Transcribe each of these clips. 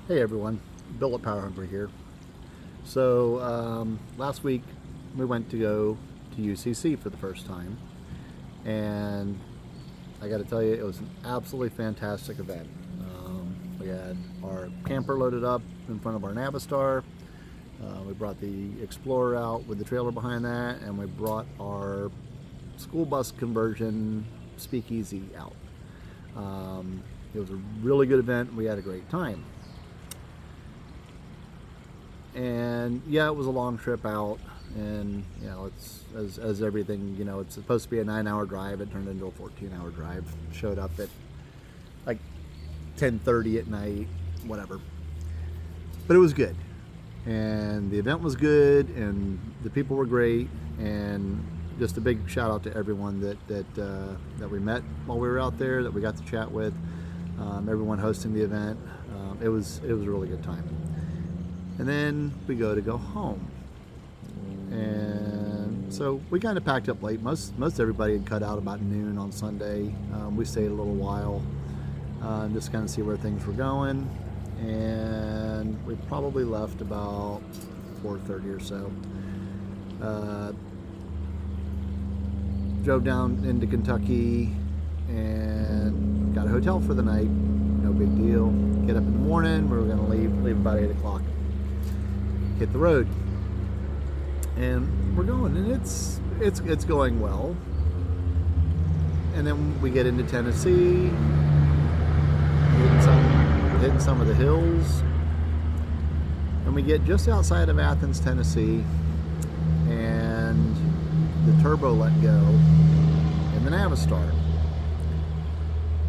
Hey everyone, Bill at Power Hungry here. Last week we went to go to UCC for the first time, and I got to tell you, it was an absolutely fantastic event. We had our camper loaded up in front of our Navistar. We brought the Explorer out with the trailer behind that, and we brought our school bus conversion speakeasy out. It was a really good event. We had a great time. And yeah, it was a long trip out, and it's as everything, it's supposed to be a 9-hour drive. It turned into a 14-hour drive. Showed up at like 10:30 at night, whatever. But it was good, and the event was good, and the people were great, and just a big shout out to everyone that we met while we were out there, that we got to chat with, everyone hosting the event. It was a really good time. And then we go home, and so we kind of packed up late. Most everybody had cut out about noon on Sunday. We stayed a little while, just kind of see where things were going, and we probably left about 4:30 or so. Drove down into Kentucky and got a hotel for the night. No big deal. Get up in the morning. We were going to leave about 8 o'clock. Hit the road, and we're going, and it's going well. And then we get into Tennessee, hitting some of the hills, and we get just outside of Athens, Tennessee, and the turbo let go in the Navistar.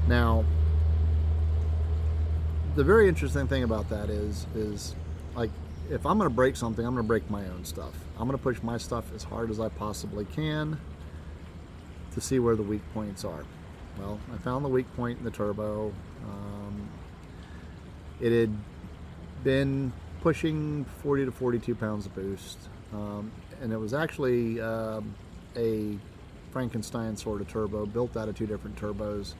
Now, the very interesting thing about that is like, if I'm going to break something, I'm going to break my own stuff. I'm going to push my stuff as hard as I possibly can to see where the weak points are. Well, I found the weak point in the turbo. It had been pushing 40 to 42 pounds of boost, and it was actually a Frankenstein sort of turbo, built out of two different turbos.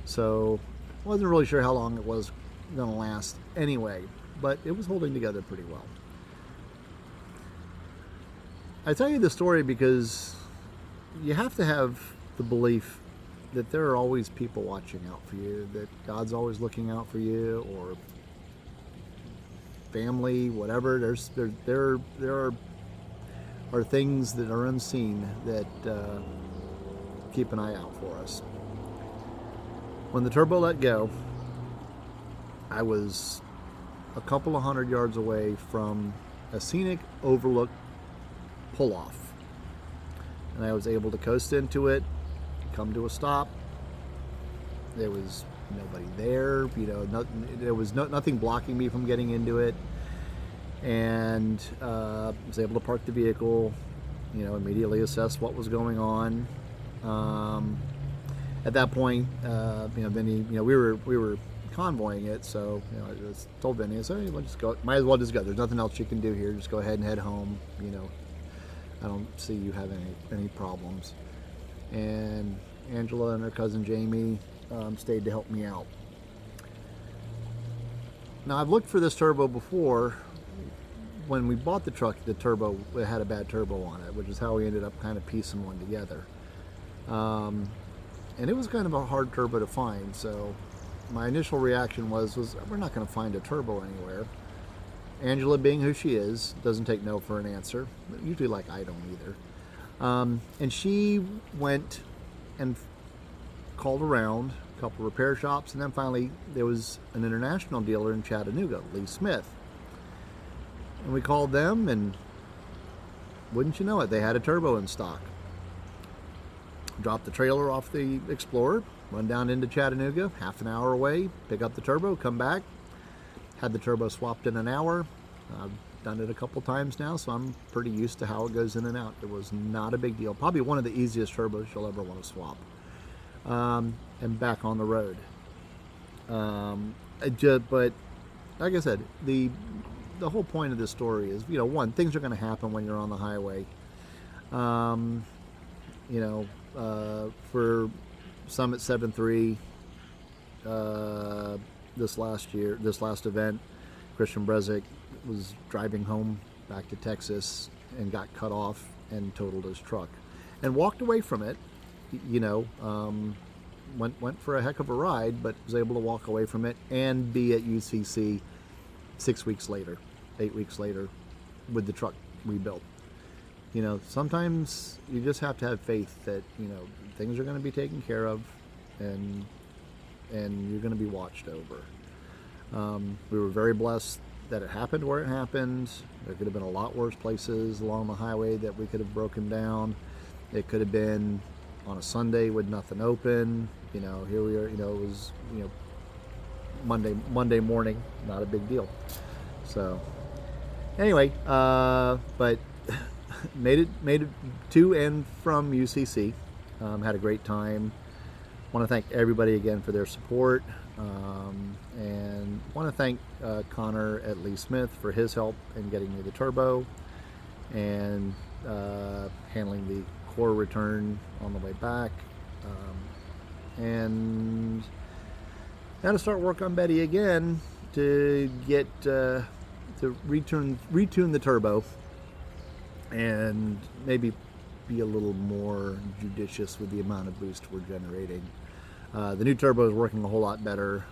So I wasn't really sure how long it was going to last anyway, but it was holding together pretty well. I tell you the story because you have to have the belief that there are always people watching out for you, that God's always looking out for you, or family, whatever. There are things that are unseen that keep an eye out for us. When the turbo let go, I was a couple of 100 yards away from a scenic overlook pull-off, and I was able to coast into it, come to a stop. There was nobody there, there was nothing blocking me from getting into it, and was able to park the vehicle, immediately assess what was going on. At that point, Vinny, we were convoying it, so I just told Vinny, I said, hey, let's just go. Might as well just go. There's nothing else you can do here. Just go ahead and head home. I don't see you having any problems. And Angela and her cousin Jamie stayed to help me out. Now, I've looked for this turbo before. When we bought the truck, the turbo, it had a bad turbo on it, which is how we ended up kind of piecing one together. And it was kind of a hard turbo to find, so my initial reaction was we're not going to find a turbo anywhere. Angela, being who she is, doesn't take no for an answer. Usually, like, I don't either. And she went and called around a couple repair shops, and then finally there was an international dealer in Chattanooga, Lee Smith. And we called them, and wouldn't you know it, they had a turbo in stock. Dropped the trailer off the Explorer, run down into Chattanooga, half an hour away, pick up the turbo, come back. Had the turbo swapped in an hour. I've done it a couple times now, so I'm pretty used to how it goes in and out. It was not a big deal. Probably one of the easiest turbos you'll ever want to swap. And back on the road. But like I said, the whole point of this story is, one, things are going to happen when you're on the highway. For Summit 7.3, this last event, Christian Brezik was driving home back to Texas and got cut off and totaled his truck and walked away from it. Went for a heck of a ride, but was able to walk away from it and be at UCC 6 weeks later, 8 weeks later, with the truck rebuilt. Sometimes you just have to have faith that things are going to be taken care of, and you're going to be watched over. We were very blessed that it happened where it happened. There could have been a lot worse places along the highway that we could have broken down. It could have been on a Sunday with nothing open. Here we are. It was Monday morning, not a big deal. So anyway, but made it to and from UCC. Had a great time. Want to thank everybody again for their support, and want to thank Connor at Lee Smith for his help in getting me the turbo and handling the core return on the way back, and now to start work on Betty again to get to retune the turbo and maybe be a little more judicious with the amount of boost we're generating. The new turbo is working a whole lot better,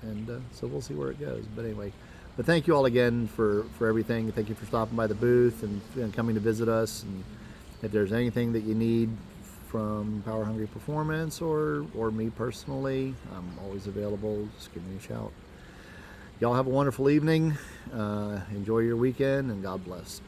and so we'll see where it goes. But anyway, but thank you all again for everything. Thank you for stopping by the booth and coming to visit us. And if there's anything that you need from Power Hungry Performance or me personally, I'm always available. Just give me a shout. Y'all have a wonderful evening. Enjoy your weekend, and God bless.